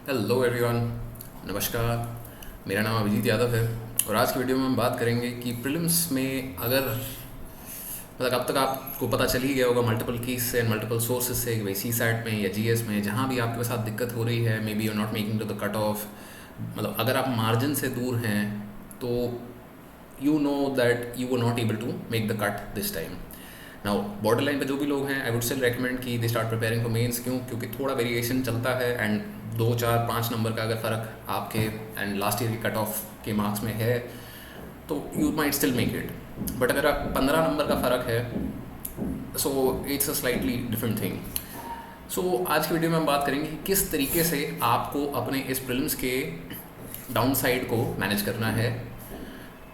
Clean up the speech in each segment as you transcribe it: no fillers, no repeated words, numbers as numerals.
Hello everyone, नमस्कार। मेरा नाम अभिजीत यादव है और आज की वीडियो में हम बात करेंगे कि प्रीलिम्स में अगर अब तक आपको पता चल ही गया होगा मल्टीपल कीज से एंड मल्टीपल सोर्सेज से कि भाई सी सैट में या जीएस में जहाँ भी आपके साथ दिक्कत हो रही है, maybe you not making to the cut off, अगर आप मार्जिन से दूर हैं तो you know that you were not able to make the cut this time. Now border line पे जो भी लोग हैं, आई वुड स्टिल रेकमेंड कि they start preparing for mains. क्योंकि थोड़ा वेरिएशन चलता है एंड 2 4 5 नंबर का अगर फ़र्क आपके एंड लास्ट ईयर की कट ऑफ के मार्क्स में है तो you might still make it. But अगर आप 15 नंबर का फ़र्क है so it's a slightly different thing. सो आज की वीडियो में हम बात करेंगे कि किस तरीके से आपको अपने इस प्रीलिम्स के डाउन साइड को मैनेज करना है।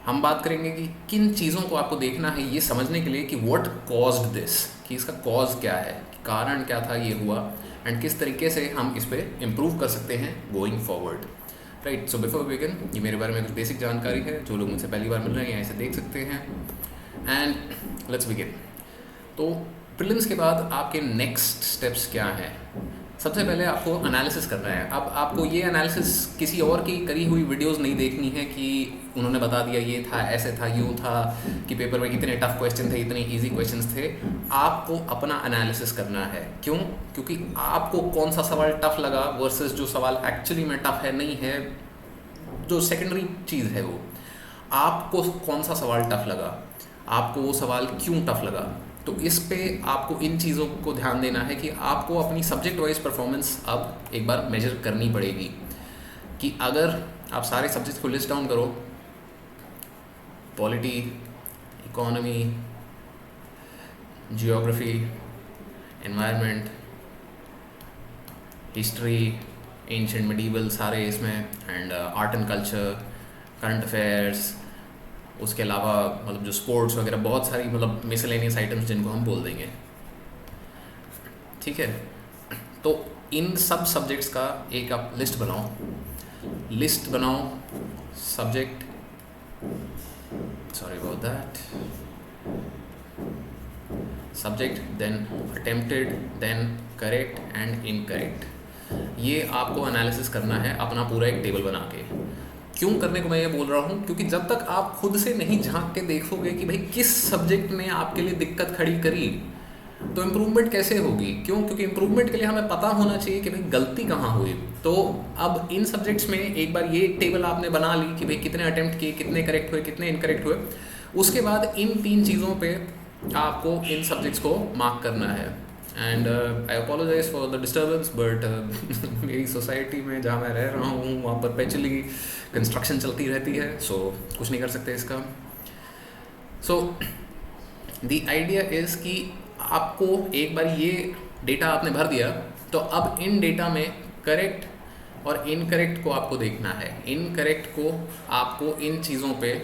हम बात करेंगे कि किन चीज़ों को आपको देखना है ये समझने के लिए कि व्हाट कॉज्ड दिस, कि इसका कॉज क्या है, कारण क्या था ये हुआ, एंड किस तरीके से हम इस पर इम्प्रूव कर सकते हैं going forward. Right, so before begin ये मेरे बारे में कुछ बेसिक जानकारी है। जो लोग मुझसे पहली बार मिल रहे हैं यहाँ इसे देख सकते हैं एंड लेट्स बिगिन। तो प्रीलिम्स के बाद आपके नेक्स्ट स्टेप्स क्या हैं? सबसे पहले आपको एनालिसिस करना है। अब आपको ये एनालिसिस किसी और की करी हुई वीडियोस नहीं देखनी है कि उन्होंने बता दिया ये था, ऐसे था, यूँ था, कि पेपर में इतने टफ क्वेश्चन थे, इतने इजी क्वेश्चंस थे। आपको अपना एनालिसिस करना है। क्यों? क्योंकि आपको कौन सा सवाल टफ लगा वर्सेस जो सवाल एक्चुअली में टफ है, नहीं है, जो सेकेंडरी चीज़ है वो। आपको कौन सा सवाल टफ लगा, आपको वो सवाल क्यों टफ लगा, तो इस पे आपको इन चीज़ों को ध्यान देना है कि आपको अपनी सब्जेक्ट वाइज परफॉर्मेंस अब एक बार मेजर करनी पड़ेगी। कि अगर आप सारे सब्जेक्ट्स को लिस्ट डाउन करो, polity, economy, geography, environment, history, ancient medieval, सारे इसमें, and art and culture, current affairs, उसके अलावा जो स्पोर्ट्स वगैरह, बहुत सारी मिसलेनियस आइटम्स जिनको हम बोल देंगे। ठीक है, तो इन सब सब्जेक्ट्स का एक आप लिस्ट बनाओ। Subject, sorry about that, subject, then attempted, then correct and incorrect. ये आपको एनालिसिस करना है अपना पूरा एक टेबल बना के। क्यों करने को मैं ये बोल रहा हूँ? क्योंकि जब तक आप खुद से नहीं झांक के देखोगे कि भाई किस सब्जेक्ट ने आपके लिए दिक्कत खड़ी करी, तो इम्प्रूवमेंट कैसे होगी? क्यों? क्योंकि इम्प्रूवमेंट के लिए हमें पता होना चाहिए कि भाई गलती कहाँ हुई। तो अब इन सब्जेक्ट्स में एक बार ये टेबल आपने बना ली कि भाई कितने अटेम्प्ट किए, कितने करेक्ट हुए, कितने इनकरेक्ट हुए। उसके बाद इन 3 चीज़ों पे आपको इन सब्जेक्ट्स को मार्क करना है। And I apologise for the disturbance, but मेरी सोसाइटी में जहाँ मैं रह रहा हूँ वहाँ पर परपेचुअली कंस्ट्रक्शन चलती रहती है, सो कुछ नहीं कर सकते इसका। सो द आइडिया इज़ कि आपको एक बार ये डेटा आपने भर दिया, तो अब इन डेटा में करेक्ट और इनकरेक्ट को आपको देखना है। इनकरेक्ट को आपको इन चीज़ों पे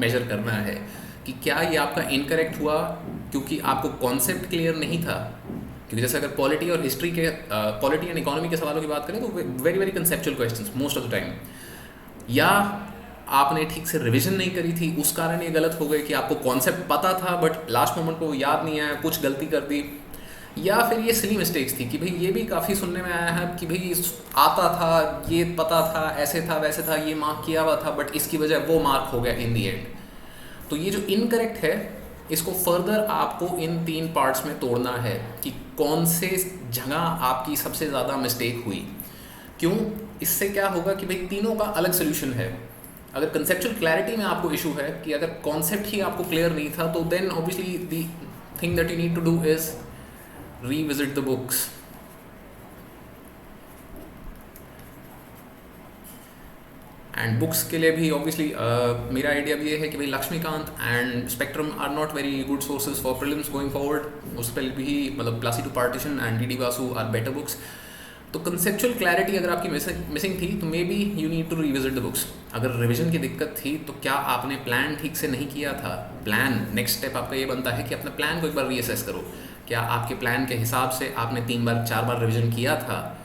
मेजर करना है कि क्या ये आपका इनकरेक्ट हुआ क्योंकि आपको कॉन्सेप्ट क्लियर नहीं था। क्योंकि जैसे अगर पॉलिटी और हिस्ट्री के पॉलिटी एंड इकोनॉमी के सवालों की बात करें तो very very conceptual questions most of the time, या आपने ठीक से रिवीजन नहीं करी थी, उस कारण ये गलत हो गए कि आपको कॉन्सेप्ट पता था बट लास्ट मोमेंट को याद नहीं आया, कुछ गलती कर दी। या फिर ये सिली मिस्टेक्स थी कि भाई ये भी काफ़ी सुनने में आया है कि भाई आता था, ये पता था, ऐसे था, वैसे था, ये मार्क किया हुआ था, बट इसकी वजह वो मार्क हो गया इन दी एंड। तो ये जो इनकरेक्ट है इसको फर्दर आपको इन 3 पार्ट्स में तोड़ना है कि कौन से जगह आपकी सबसे ज़्यादा मिस्टेक हुई। क्यों? इससे क्या होगा कि भाई तीनों का अलग सोल्यूशन है। अगर कंसेप्चुअल क्लैरिटी में आपको इशू है कि अगर कॉन्सेप्ट ही आपको क्लियर नहीं था, तो then obviously the thing that you need to do is revisit the books. And books के लिए भी ऑब्वियसली मेरा आइडिया भी ये है कि भाई Laxmikanth and spectrum are not very good sources for prelims going forward. उस पर भी Plassey to partition and D Vasu are better books. तो कंसेप्चुअल क्लैरिटी अगर आपकी मिसिंग थी तो maybe you need to revisit the books. अगर रिविजन की दिक्कत थी तो क्या आपने प्लान ठीक से नहीं किया था? प्लान, नेक्स्ट स्टेप आपका ये बनता है कि अपने प्लान को एक बार रीअसेस करो। क्या आपके प्लान के हिसाब से आपने 3 बार 4 बार रिविजन किया था?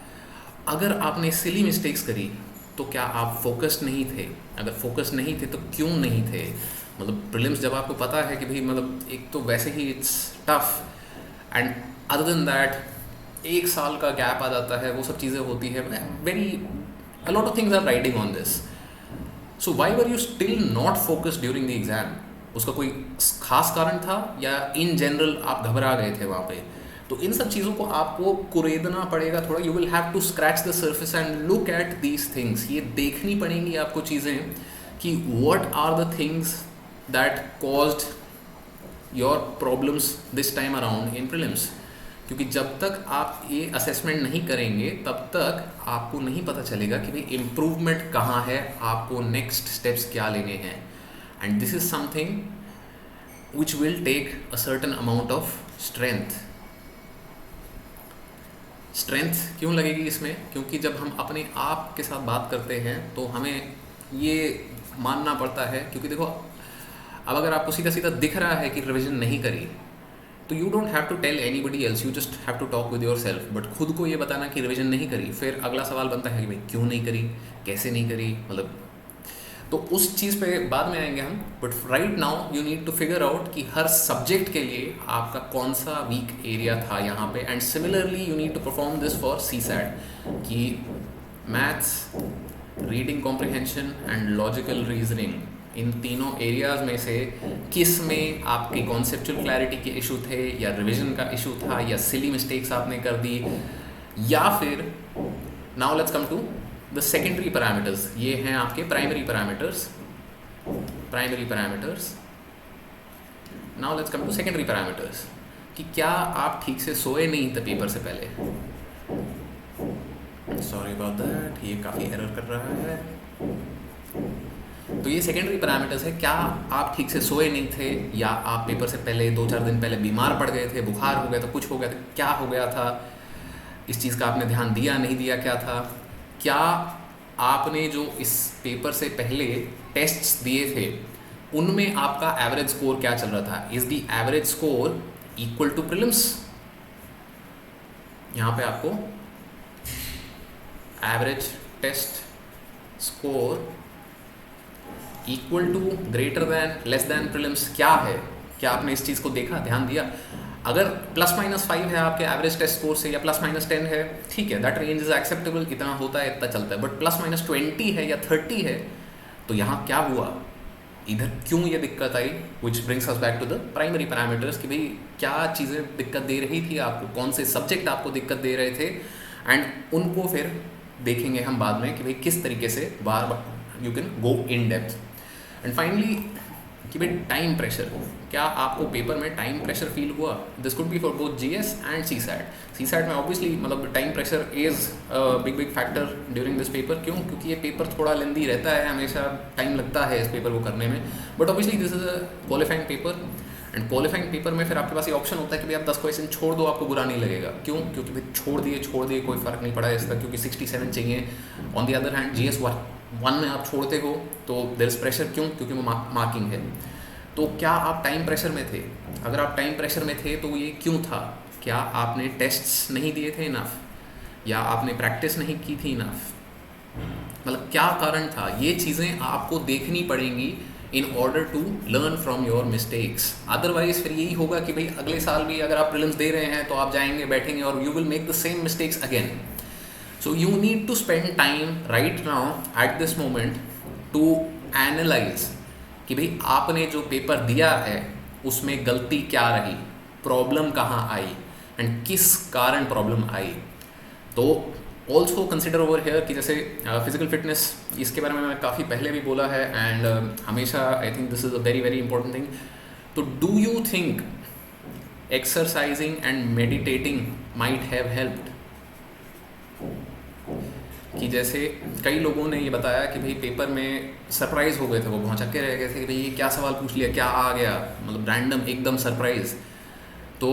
अगर आपने सिली मिस्टेक्स करी तो क्या आप फोकस्ड नहीं थे? अगर फोकस्ड नहीं थे तो क्यों नहीं थे? प्रीलिम्स जब आपको पता है कि भाई एक तो वैसे ही it's tough, and other than that 1 साल का गैप आ जाता है, वो सब चीज़ें होती है, very a lot of things are riding on this. So why were you still not focused during the exam? उसका कोई खास कारण था या इन जनरल आप घबरा गए थे वहाँ पे? तो इन सब चीज़ों को आपको कुरेदना पड़ेगा थोड़ा. You will have to scratch the surface and look at these things. ये देखनी पड़ेंगी आपको चीज़ें कि what are the things that caused your problems this time around in prelims. क्योंकि जब तक आप ये असेसमेंट नहीं करेंगे तब तक आपको नहीं पता चलेगा कि भाई इम्प्रूवमेंट कहाँ है, आपको नेक्स्ट स्टेप्स क्या लेने हैं. And this is something which will take a certain amount of strength. Strength क्यों लगेगी इसमें? क्योंकि जब हम अपने आप के साथ बात करते हैं तो हमें ये मानना पड़ता है, क्योंकि देखो अब अगर आपको सीधा सीधा दिख रहा है कि रिविजन नहीं करी तो you don't have to tell anybody else, you just have to talk with yourself. But खुद को ये बताना कि रिविजन नहीं करी, फिर अगला सवाल बनता है कि भाई क्यों नहीं करी, कैसे नहीं करी, मतलब तो उस चीज़ पे बाद में आएंगे हम. But right now you need to figure out कि हर सब्जेक्ट के लिए आपका कौन सा वीक एरिया था यहाँ पे. And similarly you need to perform this for CSAT कि maths, reading comprehension and logical reasoning, इन तीनों एरियाज में से किस में आपके कॉन्सेप्चुअल क्लैरिटी के इशू थे, या रिवीजन का इशू था, या सिली मिस्टेक्स आपने कर दी, या फिर now let's come to the secondary parameters. ये हैं आपके primary parameters. Now let's come to secondary parameters कि क्या आप ठीक से सोए नहीं थे पेपर से पहले. सॉरी अबाउट दैट, ये काफ़ी एरर कर रहा है. तो ये सेकेंडरी पैरामीटर्स है. क्या आप ठीक से सोए नहीं थे, या आप पेपर से पहले 2-4 दिन पहले बीमार पड़ गए थे, बुखार हो गया था, कुछ हो गया था, क्या हो गया था, इस चीज़ का आपने ध्यान दिया नहीं दिया, क्या था. क्या आपने जो इस पेपर से पहले टेस्ट्स दिए थे उनमें आपका एवरेज स्कोर क्या चल रहा था. Is the average score equal to prelims. यहाँ पे आपको average test score equal to, greater than, less than prelims क्या है. क्या आपने इस चीज़ को देखा, ध्यान दिया. अगर +-5 है आपके एवरेज टेस्ट स्कोर से, या +-10 है, ठीक है, दैट रेंज इज एक्सेप्टेबल, इतना होता है, इतना चलता है. बट +-20 है या 30 है तो यहाँ क्या हुआ, इधर क्यों ये दिक्कत आई. Which brings us back to the primary parameters कि भाई क्या चीज़ें दिक्कत दे रही थी आपको, कौन से सब्जेक्ट आपको दिक्कत दे रहे थे. एंड उनको फिर देखेंगे हम बाद में कि भाई किस तरीके से बार बार you can go in depth. And finally कि भाई टाइम प्रेशर, क्या आपको पेपर में टाइम प्रेशर फील हुआ. This could be for both GS and CSAT. CSAT में ऑब्वियसली मतलब time pressure is big factor during this paper. क्यों? क्योंकि ये पेपर थोड़ा लेंदी रहता है, हमेशा टाइम लगता है इस पेपर को करने में. But obviously this is a qualifying paper. And qualifying paper में फिर आपके पास ये ऑप्शन होता है कि भाई आप 10 क्वेश्चन छोड़ दो, आपको बुरा नहीं लगेगा. क्यों? क्योंकि भाई छोड़ दिए कोई फ़र्क नहीं पड़ा इसका, क्योंकि 67 चाहिए. On the other hand GS 1 में आप छोड़ते हो तो देयर इज प्रेशर. क्यों? क्योंकि वो मार्किंग है. तो क्या आप टाइम प्रेशर में थे? अगर आप टाइम प्रेशर में थे तो ये क्यों था? क्या आपने टेस्ट्स नहीं दिए थे इनफ, या आपने प्रैक्टिस नहीं की थी इनफ, मतलब क्या कारण था. ये चीज़ें आपको देखनी पड़ेंगी in order to learn from your mistakes. Otherwise फिर यही होगा कि भाई अगले साल भी अगर आप प्रीलिम्स दे रहे हैं तो आप जाएंगे, बैठेंगे और you will make the same mistakes again. So you need to spend time right now at this moment to analyse कि भाई आपने जो पेपर दिया है उसमें गलती क्या रही, प्रॉब्लम कहाँ आई, एंड किस कारण प्रॉब्लम आई. तो ऑल्सो कंसिडर ओवर हेयर कि जैसे फिजिकल फिटनेस, इसके बारे में मैं काफ़ी पहले भी बोला है. एंड हमेशा I think this is a very very important thing. तो do you think exercising and meditating might have helped. कि जैसे कई लोगों ने ये बताया कि भाई पेपर में सरप्राइज़ हो गए थे, वो भौचक्के रह गए थे कि भाई ये क्या सवाल पूछ लिया, क्या आ गया, मतलब रैंडम एकदम सरप्राइज. तो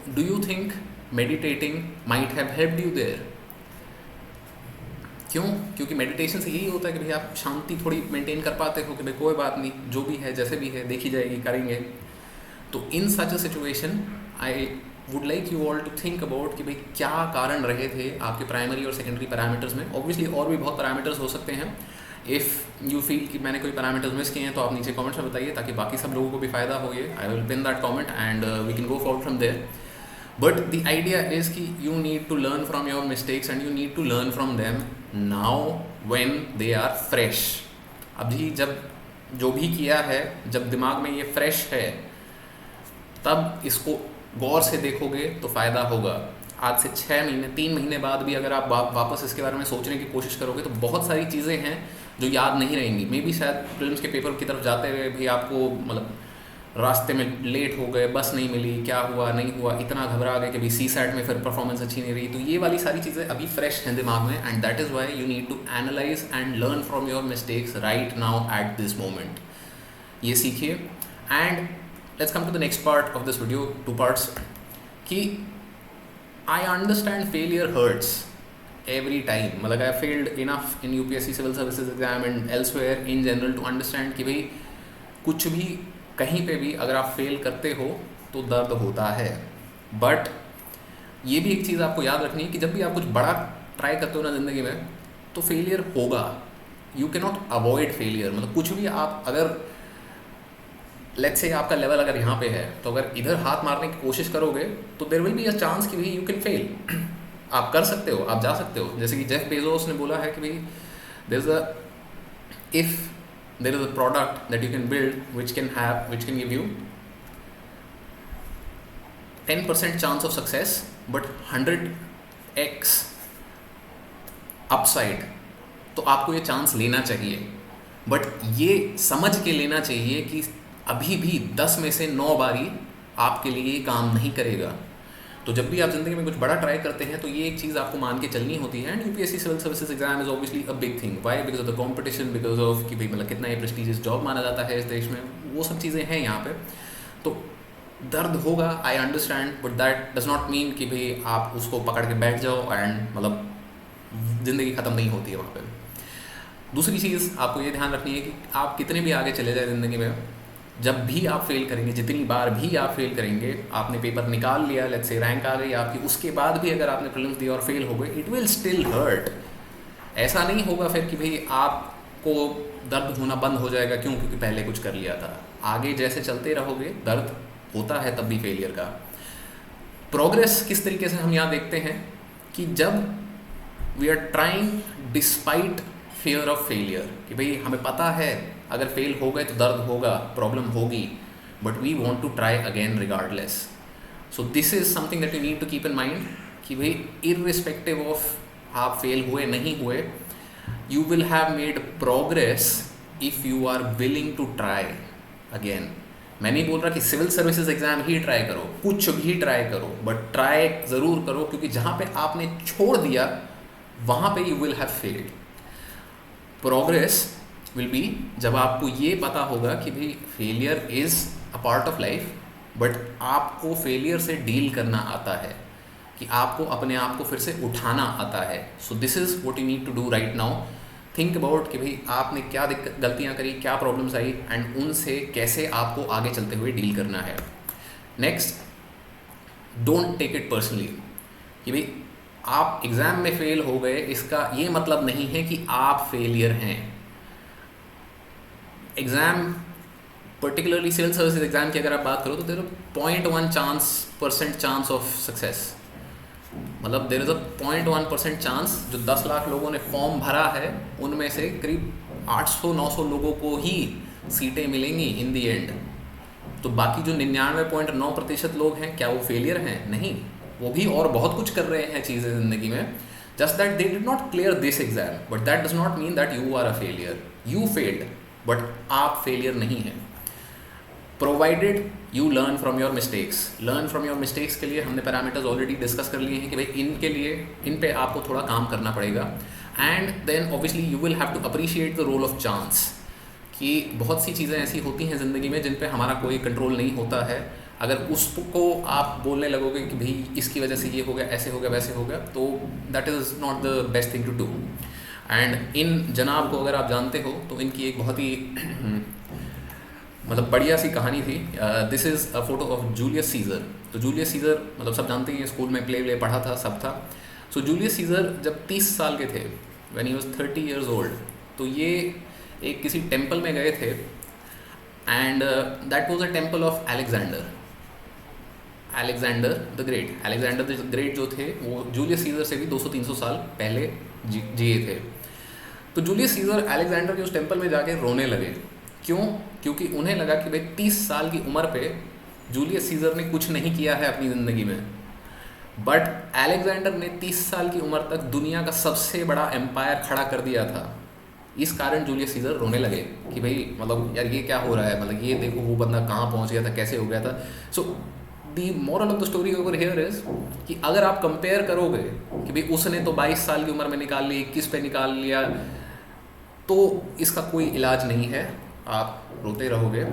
do you think meditating might have helped you there. क्यों? क्योंकि मेडिटेशन से यही होता है कि भाई आप शांति थोड़ी मेंटेन कर पाते हो कि भाई कोई बात नहीं, जो भी है जैसे भी है देखी जाएगी, करेंगे. तो in such a situation I would like you all to think about कि भाई क्या कारण रहे थे आपके प्राइमरी और सेकेंडरी पैरामीटर्स में. ऑब्वियसली और भी बहुत पैरामीटर्स हो सकते हैं. इफ़ यू फील कि मैंने कोई पैरामीटर्स मिस किए हैं तो आप नीचे कमेंट्स में बताइए, ताकि बाकी सब लोगों को भी फ़ायदा हो. ये I will pin that comment and we can go forward from there. But the idea is कि you need to learn from your mistakes and you need to learn from them now when they are fresh. अभी जब जो भी किया है, जब दिमाग में ये फ्रेश है, तब इसको गौर से देखोगे तो फ़ायदा होगा। आज से 6 महीने 3 महीने बाद भी अगर आप वापस इसके बारे में सोचने की कोशिश करोगे तो बहुत सारी चीज़ें हैं जो याद नहीं रहेंगी। मे बी शायद फिल्म्स के पेपर की तरफ जाते हुए भी आपको मतलब रास्ते में लेट हो गए, बस नहीं मिली, क्या हुआ नहीं हुआ, इतना घबरा गए कि भाई CSAT में फिर परफॉर्मेंस अच्छी नहीं रही। तो ये वाली सारी चीज़ें अभी फ्रेश हैं दिमाग में, and that is why you need to analyse and learn from your mistakes right now at this moment. ये सीखिए। And let's come to the next part of this video, 2 parts. कि I understand failure hurts every time, मतलब I failed enough in UPSC civil services exam and elsewhere in general to understand कि भाई कुछ भी कहीं पे भी अगर आप फेल करते हो तो दर्द होता है। बट ये भी एक चीज़ आपको याद रखनी है कि जब भी आप कुछ बड़ा ट्राई करते हो ना ज़िंदगी में तो फेलियर होगा। You can not avoid failure. मतलब कुछ भी आप अगर लेट्स से आपका लेवल अगर यहाँ पे है तो अगर इधर हाथ मारने की कोशिश करोगे तो there will be a chance कि भाई यू कैन फेल। आप कर सकते हो, आप जा सकते हो। जैसे कि जेफ बेजोस ने बोला है कि भाई if there is a product that you can build which can give you 10% chance of success but 100x upside, तो आपको ये चांस लेना चाहिए। बट ये समझ के लेना चाहिए कि अभी भी 10 में से 9 बारी आपके लिए काम नहीं करेगा। तो जब भी आप ज़िंदगी में कुछ बड़ा ट्राई करते हैं तो ये एक चीज़ आपको मान के चलनी होती है। And UPSC civil services exam is obviously a big thing. Why? Because of the competition, because of कि भाई मतलब कितना ये प्रेस्टिजियस जॉब माना जाता है इस देश में, वो सब चीज़ें हैं यहाँ पे। तो दर्द होगा, I understand, but that does not mean कि भाई आप उसको पकड़ के बैठ जाओ एंड मतलब ज़िंदगी ख़त्म नहीं होती है वहाँ पर। दूसरी चीज़ आपको ये ध्यान रखनी है कि आप कितने भी आगे चले जाए ज़िंदगी में, जब भी आप फेल करेंगे, जितनी बार भी आप फेल करेंगे, आपने पेपर निकाल लिया, लेट्स से रैंक आ गई आपकी, उसके बाद भी अगर आपने प्रीलिम्स दिया और फेल हो गए, इट विल स्टिल हर्ट। ऐसा नहीं होगा फिर कि भाई आपको दर्द होना बंद हो जाएगा, क्यों? क्योंकि पहले कुछ कर लिया था। आगे जैसे चलते रहोगे दर्द होता है तब भी फेलियर का। प्रोग्रेस किस तरीके से हम यहाँ देखते हैं कि जब we are trying despite fear of failure, कि भाई हमें पता है अगर फेल हो गए तो दर्द होगा, प्रॉब्लम होगी, but we want to try again regardless. So this is something that you need to keep in mind कि भाई इररिस्पेक्टिव ऑफ आप फेल हुए नहीं हुए, you will have made progress if you are willing to try again. मैं नहीं बोल रहा कि सिविल सर्विसेज एग्जाम ही ट्राई करो, कुछ भी ट्राई करो, बट ट्राई ज़रूर करो, क्योंकि जहाँ पे आपने छोड़ दिया वहाँ पे you will have failed. Progress will be जब आपको ये पता होगा कि भाई failure is a part of life, but आपको फेलियर से डील करना आता है, कि आपको अपने आप को फिर से उठाना आता है। So this is what you need to do right now. Think about कि भाई आपने क्या गलतियाँ करी, क्या प्रॉब्लम्स आई, एंड उनसे कैसे आपको आगे चलते हुए डील करना है। Next, don't take it personally कि भाई आप एग्ज़ाम में फेल हो गए, इसका ये मतलब नहीं है कि आप फेलियर हैं। Exam particularly civil services exam की अगर आप बात करो तो देयर 0.1% चांस ऑफ सक्सेस। मतलब देयर इज़ अ 0.1% चांस। जो 10 लाख लोगों ने फॉर्म भरा है उनमें से करीब 800-900 लोगों को ही सीटें मिलेंगी इन दी एंड। तो बाकी जो 99.9% लोग हैं, क्या वो फेलियर हैं? नहीं, वो भी और बहुत कुछ कर रहे हैं चीज़ें ज़िंदगी में। Just that they did not clear this exam, but that does not mean that you are a failure. You failed, but आप फेलियर नहीं हैं, provided you learn from your mistakes. Learn from your mistakes के लिए हमने parameters already discuss कर लिए हैं कि भाई इनके लिए इन पे आपको थोड़ा काम करना पड़ेगा। And then obviously you will have to appreciate the role of chance, कि बहुत सी चीज़ें ऐसी होती हैं ज़िंदगी में जिन पे हमारा कोई कंट्रोल नहीं होता है। अगर उसको आप बोलने लगोगे कि भाई इसकी वजह से ये हो गया, ऐसे हो गया, वैसे हो गया, तो that is not the best thing to do. And इन जनाब को अगर आप जानते हो तो इनकी एक बहुत ही मतलब बढ़िया सी कहानी थी। This is a photo of Julius Caesar. तो जूलियस सीज़र मतलब सब जानते हैं, स्कूल में प्ले पढ़ा था, सब था। सो जूलियस सीज़र जब 30 साल के थे, when he was 30 years old, तो ये एक किसी टेम्पल में गए थे, and that was a temple of Alexander. Alexander the great. Alexander the great जो थे वो जूलियस सीजर से भी 200-300 साल पहले जिए थे। तो जूलियस सीजर अलेक्जेंडर के उस टेम्पल में जाके रोने लगे। क्यों? क्योंकि उन्हें लगा कि भाई 30 साल की उम्र पे जूलियस सीजर ने कुछ नहीं किया है अपनी ज़िंदगी में, बट अलेक्जेंडर ने 30 साल की उम्र तक दुनिया का सबसे बड़ा एम्पायर खड़ा कर दिया था। इस कारण जूलियस सीजर रोने लगे कि भाई मतलब यार ये क्या हो रहा है, मतलब ये देखो वो बंदा कहाँ पहुँच गया था, कैसे हो गया था। So the moral of the story over here is कि अगर आप कंपेयर करोगे कि भाई उसने तो 22 साल की उम्र में निकाल ली, 21 पे निकाल लिया, तो इसका कोई इलाज नहीं है, आप रोते रहोगे।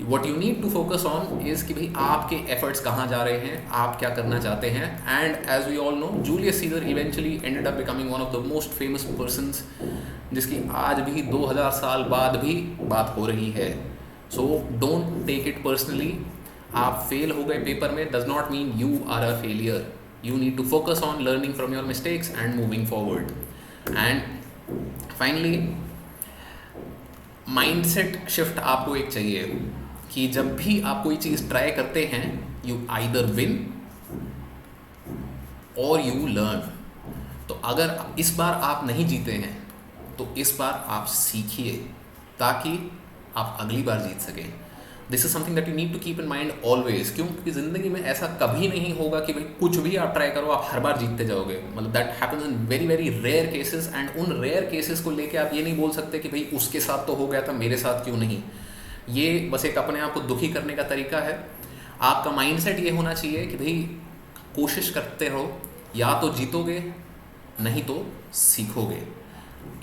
What you need to focus on is कि भाई आपके एफर्ट्स कहाँ जा रहे हैं, आप क्या करना चाहते हैं। And as we all know Julius Caesar eventually ended up becoming one of the most famous persons जिसकी आज भी 2000 साल बाद भी बात हो रही है। So don't take it personally. आप फेल हो गए पेपर में does not mean you are a failure. You need to focus on learning from your mistakes and moving forward. And finally mindset shift आपको एक चाहिए कि जब भी आप कोई चीज़ ट्राई करते हैं यू आइदर विन और यू लर्न। तो अगर इस बार आप नहीं जीते हैं तो इस बार आप सीखिए ताकि आप अगली बार जीत सकें। This is something that you need to keep in mind always. क्योंकि ज़िंदगी में ऐसा कभी नहीं होगा कि भाई कुछ भी आप ट्राई करो आप हर बार जीतते जाओगे। मतलब that happens in very very rare cases. And उन रेयर केसेस को लेके आप ये नहीं बोल सकते कि भाई उसके साथ तो हो गया था, मेरे साथ क्यों नहीं। ये बस एक अपने आप को दुखी करने का तरीका है। आपका माइंडसेट ये होना चाहिए कि भाई कोशिश करते रहो, या तो जीतोगे नहीं तो सीखोगे।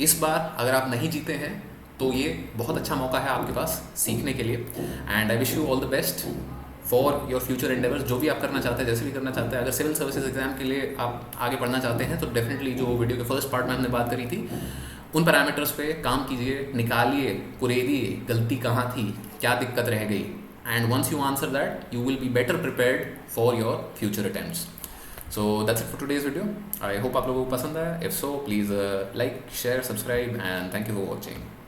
इस बार अगर आप नहीं जीते हैं तो ये बहुत अच्छा मौका है आपके पास सीखने के लिए। And I wish you all the best for your future endeavours. जो भी आप करना चाहते हैं, जैसे भी करना चाहते हैं, अगर सिविल सर्विसेज एग्जाम के लिए आप आगे पढ़ना चाहते हैं तो डेफिनेटली जो वीडियो के फर्स्ट पार्ट में हमने बात करी थी उन पैरामीटर्स पे काम कीजिए, निकालिए, कुरेदिए गलती कहाँ थी, क्या दिक्कत रह गई। And once you answer that you will be better prepared for your future attempts. So that's it for today's video. I hope आप लोगों को पसंद आया। If so please like, share, subscribe and thank you for watching.